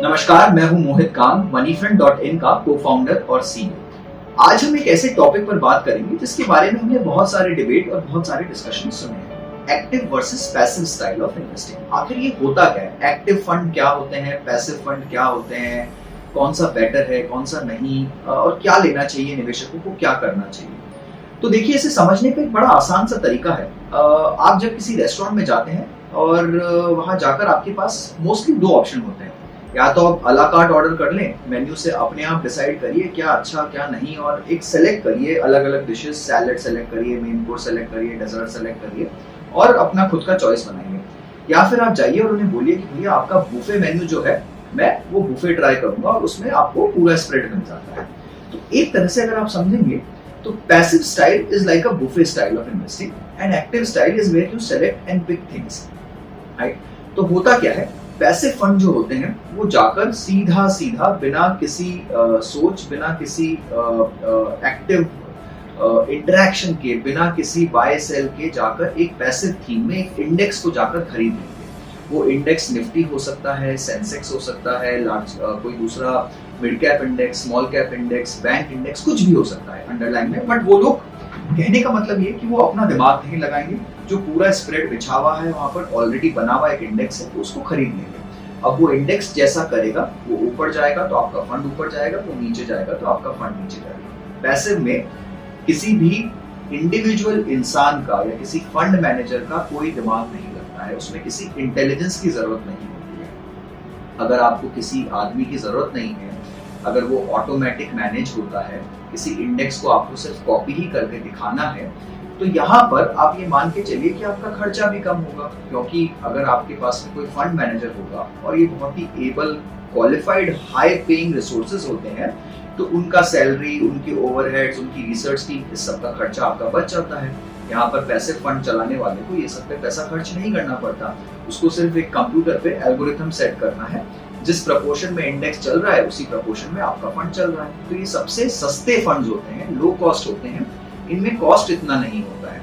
नमस्कार, मैं हूं मोहित कांग, moneyfriend.in का को-फाउंडर और सीईओ। आज हम एक ऐसे टॉपिक पर बात करेंगे जिसके बारे में हमने बहुत सारे डिबेट और बहुत सारे डिस्कशन सुने हैं। Active versus passive style of investing. आखिर ये होता क्या है? एक्टिव फंड क्या होते हैं, पैसिव फंड क्या होते हैं, कौन सा बेटर है, कौन सा नहीं, और क्या लेना चाहिए, निवेशकों को क्या करना चाहिए। तो देखिए, इसे समझने का एक बड़ा आसान सा तरीका है। आप जब किसी रेस्टोरेंट में जाते हैं और वहां जाकर आपके पास मोस्टली दो ऑप्शन होते हैं। या तो आप अला कार्ट ऑर्डर कर लें, मेन्यू से अपने आप डिसाइड करिए क्या अच्छा क्या नहीं, और एक सेलेक्ट करिए अलग अलग डिशेस, सैलेड सेलेक्ट करिए, मेन कोर्स सेलेक्ट करिए, डेजर्ट सेलेक्ट करिए और अपना खुद का चॉइस बनाइए। या फिर आप जाइए और उन्हें बोलिए कि भैया आपका बुफे मेन्यू जो है, मैं वो बुफे ट्राई करूंगा, और उसमें आपको पूरा स्प्रेड मिल जाता है। तो एक तरह से अगर आप समझेंगे तो passive style is like a buffet style of investing and active style is where you select and pick things, right. तो होता क्या है, पैसिव फंड जो होते हैं वो जाकर सीधा सीधा बिना किसी सोच, बिना किसी एक्टिव इंटरेक्शन के, बिना किसी बाय सेल के जाकर एक पैसिव थीम में एक इंडेक्स को जाकर खरीद लेंगे। वो इंडेक्स निफ्टी हो सकता है, सेंसेक्स हो सकता है, लार्ज कोई दूसरा mid cap index, small cap index, bank index, कुछ भी हो सकता है अंडरलाइन में। बट वो लोग, कहने का मतलब ये कि वो अपना दिमाग नहीं लगाएंगे, जो पूरा स्प्रेड बिछा हुआ है वहां पर ऑलरेडी बना हुआ एक इंडेक्स है, तो उसको खरीद लेंगे। अब वो इंडेक्स जैसा करेगा, वो ऊपर जाएगा तो आपका फंड ऊपर जाएगा, वो नीचे जाएगा तो आपका फंड नीचे जाएगा। पैसिव में किसी भी इंडिविजुअल इंसान का या किसी फंड मैनेजर का कोई दिमाग नहीं लगता है, उसमें किसी इंटेलिजेंस की जरूरत नहीं होती है। अगर आपको किसी आदमी की जरूरत नहीं है, अगर वो ऑटोमेटिक मैनेज होता है, किसी इंडेक्स को आपको सिर्फ कॉपी ही करके दिखाना है, तो यहाँ पर आप ये मान के चलिए कि आपका खर्चा भी कम होगा। क्योंकि अगर आपके पास में कोई फंड मैनेजर होगा और ये बहुत he able, qualified, high paying resources होते हैं, तो उनका सैलरी, उनकी ओवरहेड्स, उनकी रिसर्च टीम, इस सब का खर्चा आपका बच जाता है। यहाँ पर पैसिव फंड चलाने वाले को ये सब पे पैसा खर्च नहीं करना पड़ता। उसको सिर्फ एक कंप्यूटर पे एल्गोरिथम सेट करना है, जिस प्रपोर्शन में इंडेक्स चल रहा है उसी प्रपोर्शन में आपका फंड चल रहा है। तो ये सबसे सस्ते फंड्स होते हैं, लो कॉस्ट होते हैं, इनमें कॉस्ट इतना नहीं होता है।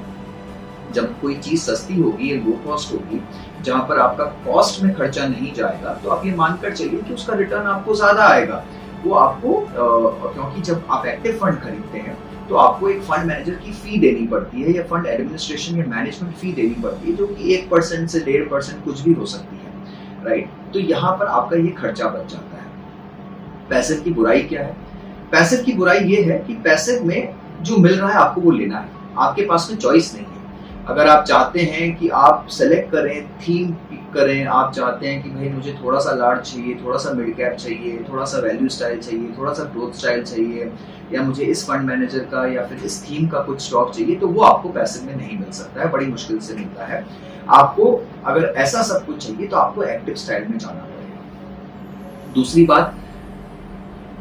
जब कोई चीज सस्ती होगी या लो कॉस्ट होगी, जहां पर आपका कॉस्ट में खर्चा नहीं जाएगा, तो आप ये मानकर चलिए कि उसका रिटर्न आपको ज्यादा आएगा। वो आपको क्योंकि जब आप एक्टिव फंड खरीदते हैं तो आपको एक फंड मैनेजर की फी देनी पड़ती है, या फंड एडमिनिस्ट्रेशन या मैनेजमेंट फी देनी पड़ती है, जो कि 1% से 1.5% कुछ भी हो सकती है, राइट। तो यहाँ पर आपका ये खर्चा बच जाता है। पैसिव की बुराई क्या है? पैसिव की बुराई ये है कि पैसिव में जो मिल रहा है आपको वो लेना है, आपके पास में चॉइस नहीं है। अगर आप चाहते हैं कि आप सेलेक्ट करें, थीम पिक करें, आप चाहते हैं कि भाई मुझे थोड़ा सा लार्ज चाहिए, थोड़ा सा मिड कैप चाहिए, थोड़ा सा वैल्यू स्टाइल चाहिए, थोड़ा सा ग्रोथ स्टाइल चाहिए, या मुझे इस फंड मैनेजर का या फिर इस थीम का कुछ स्टॉक चाहिए, तो वो आपको पैसिव में नहीं मिल सकता है, बड़ी मुश्किल से मिलता है। आपको अगर ऐसा सब कुछ चाहिए तो आपको एक्टिव स्टाइल में जाना पड़ेगा। दूसरी बात,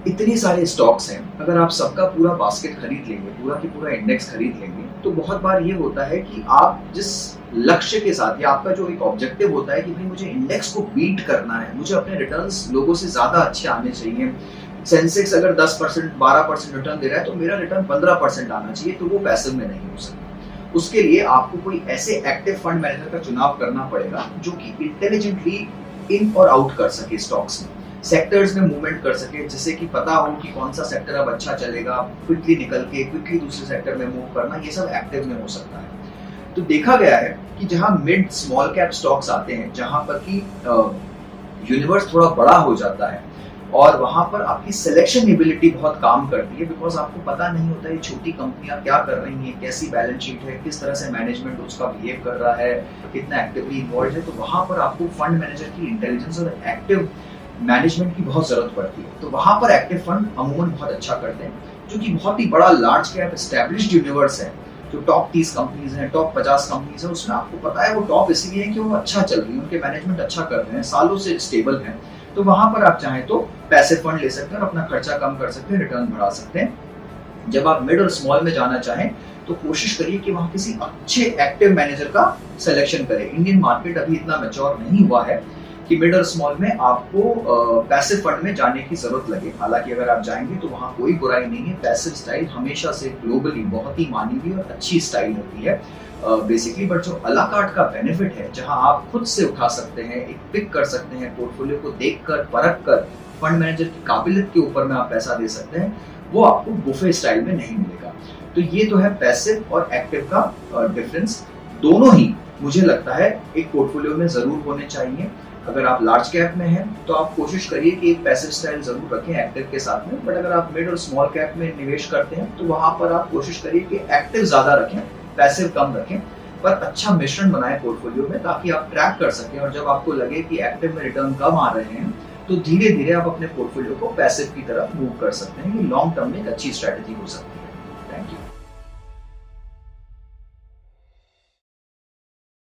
इतने सारे स्टॉक्स हैं, अगर आप सबका पूरा बास्केट खरीद लेंगे, पूरा की पूरा इंडेक्स खरीद लेंगे, तो बहुत बार ये होता है कि आप जिस लक्ष्य के साथ, या आपका जो एक ऑब्जेक्टिव होता है कि भाई मुझे इंडेक्स को बीट करना है, मुझे अपने रिटर्न्स लोगों से ज्यादा अच्छे आने चाहिए, सेंसेक्स अगर 10%, 12% रिटर्न दे रहा है तो मेरा रिटर्न 15% आना चाहिए, तो वो पैसिव में नहीं हो सकता। उसके लिए आपको कोई ऐसे एक्टिव फंड मैनेजर का चुनाव करना पड़ेगा जो कि इंटेलिजेंटली इन और आउट कर सके, स्टॉक्स में, सेक्टर्स में मूवमेंट कर सके, जिससे कि पता हो कि कौन सा सेक्टर अब अच्छा चलेगा, क्विकली निकल के क्विकली दूसरे सेक्टर में मूव करना, ये सब एक्टिव में हो सकता है। तो देखा गया है कि जहां मिड स्मॉल कैप स्टॉक्स आते हैं, जहां पर कि यूनिवर्स थोड़ा बड़ा हो जाता है और वहां पर आपकी सिलेक्शन एबिलिटी बहुत काम करती है, बिकॉज आपको पता नहीं होता है छोटी कंपनियां क्या कर रही हैं, कैसी बैलेंस शीट है, किस तरह से मैनेजमेंट उसका बिहेव कर रहा है, कितना एक्टिवली इन्वॉल्व है। तो वहां पर आपको फंड मैनेजर की इंटेलिजेंस और एक्टिव मैनेजमेंट की बहुत जरूरत पड़ती है। तो वहां पर एक्टिव फंड अमूमन बहुत अच्छा करते हैं, जो कि बहुत ही बड़ा लार्ज कैप एस्टैब्लिश्ड यूनिवर्स है। जो टॉप 30 कंपनीज हैं, टॉप 50 कंपनीज हैं, उसमें आपको पता है वो टॉप इसलिए है कि वो अच्छा चल रही है, उनके मैनेजमेंट अच्छा कर रहे हैं, सालों से स्टेबल है। तो वहां पर आप चाहें तो पैसिव फंड ले सकते हैं और अपना खर्चा कम कर सकते हैं, रिटर्न बढ़ा सकते हैं। जब आप मिड और स्मॉल में जाना चाहें तो कोशिश करिए कि वहां किसी अच्छे एक्टिव मैनेजर का सिलेक्शन करें। इंडियन मार्केट अभी इतना मैच्योर नहीं हुआ है कि मिड और स्मॉल में आपको पैसिव फंड में जाने की जरूरत लगे। हालांकि अगर आप जाएंगे तो वहां कोई बुराई नहीं है। पैसिव स्टाइल हमेशा से ग्लोबली बहुत ही मानी हुई और अच्छी स्टाइल होती है बेसिकली। बट जो अला कार्ड का बेनिफिट है, जहां आप खुद से उठा सकते हैं, एक पिक कर सकते हैं, पोर्टफोलियो को देखकर परख कर फंड मैनेजर की काबिलियत के ऊपर में आप पैसा दे सकते हैं, वो आपको बुफे स्टाइल में नहीं मिलेगा। तो ये तो है पैसिव और एक्टिव का डिफरेंस। दोनों ही मुझे लगता है एक पोर्टफोलियो में जरूर होने चाहिए। अगर आप लार्ज कैप में हैं तो आप कोशिश करिए कि एक पैसिव स्टाइल जरूर रखें एक्टिव के साथ में। बट अगर आप मिड और स्मॉल कैप में निवेश करते हैं तो वहां पर आप कोशिश करिए कि एक्टिव ज्यादा रखें, पैसिव कम रखें, पर अच्छा मिश्रण बनाएं पोर्टफोलियो में, ताकि आप ट्रैक कर सकें। और जब आपको लगे कि एक्टिव में रिटर्न कम आ रहे हैं तो धीरे धीरे आप अपने पोर्टफोलियो को पैसिव की तरफ मूव कर सकते हैं। ये लॉन्ग टर्म में एक अच्छी स्ट्रेटेजी हो सकती है।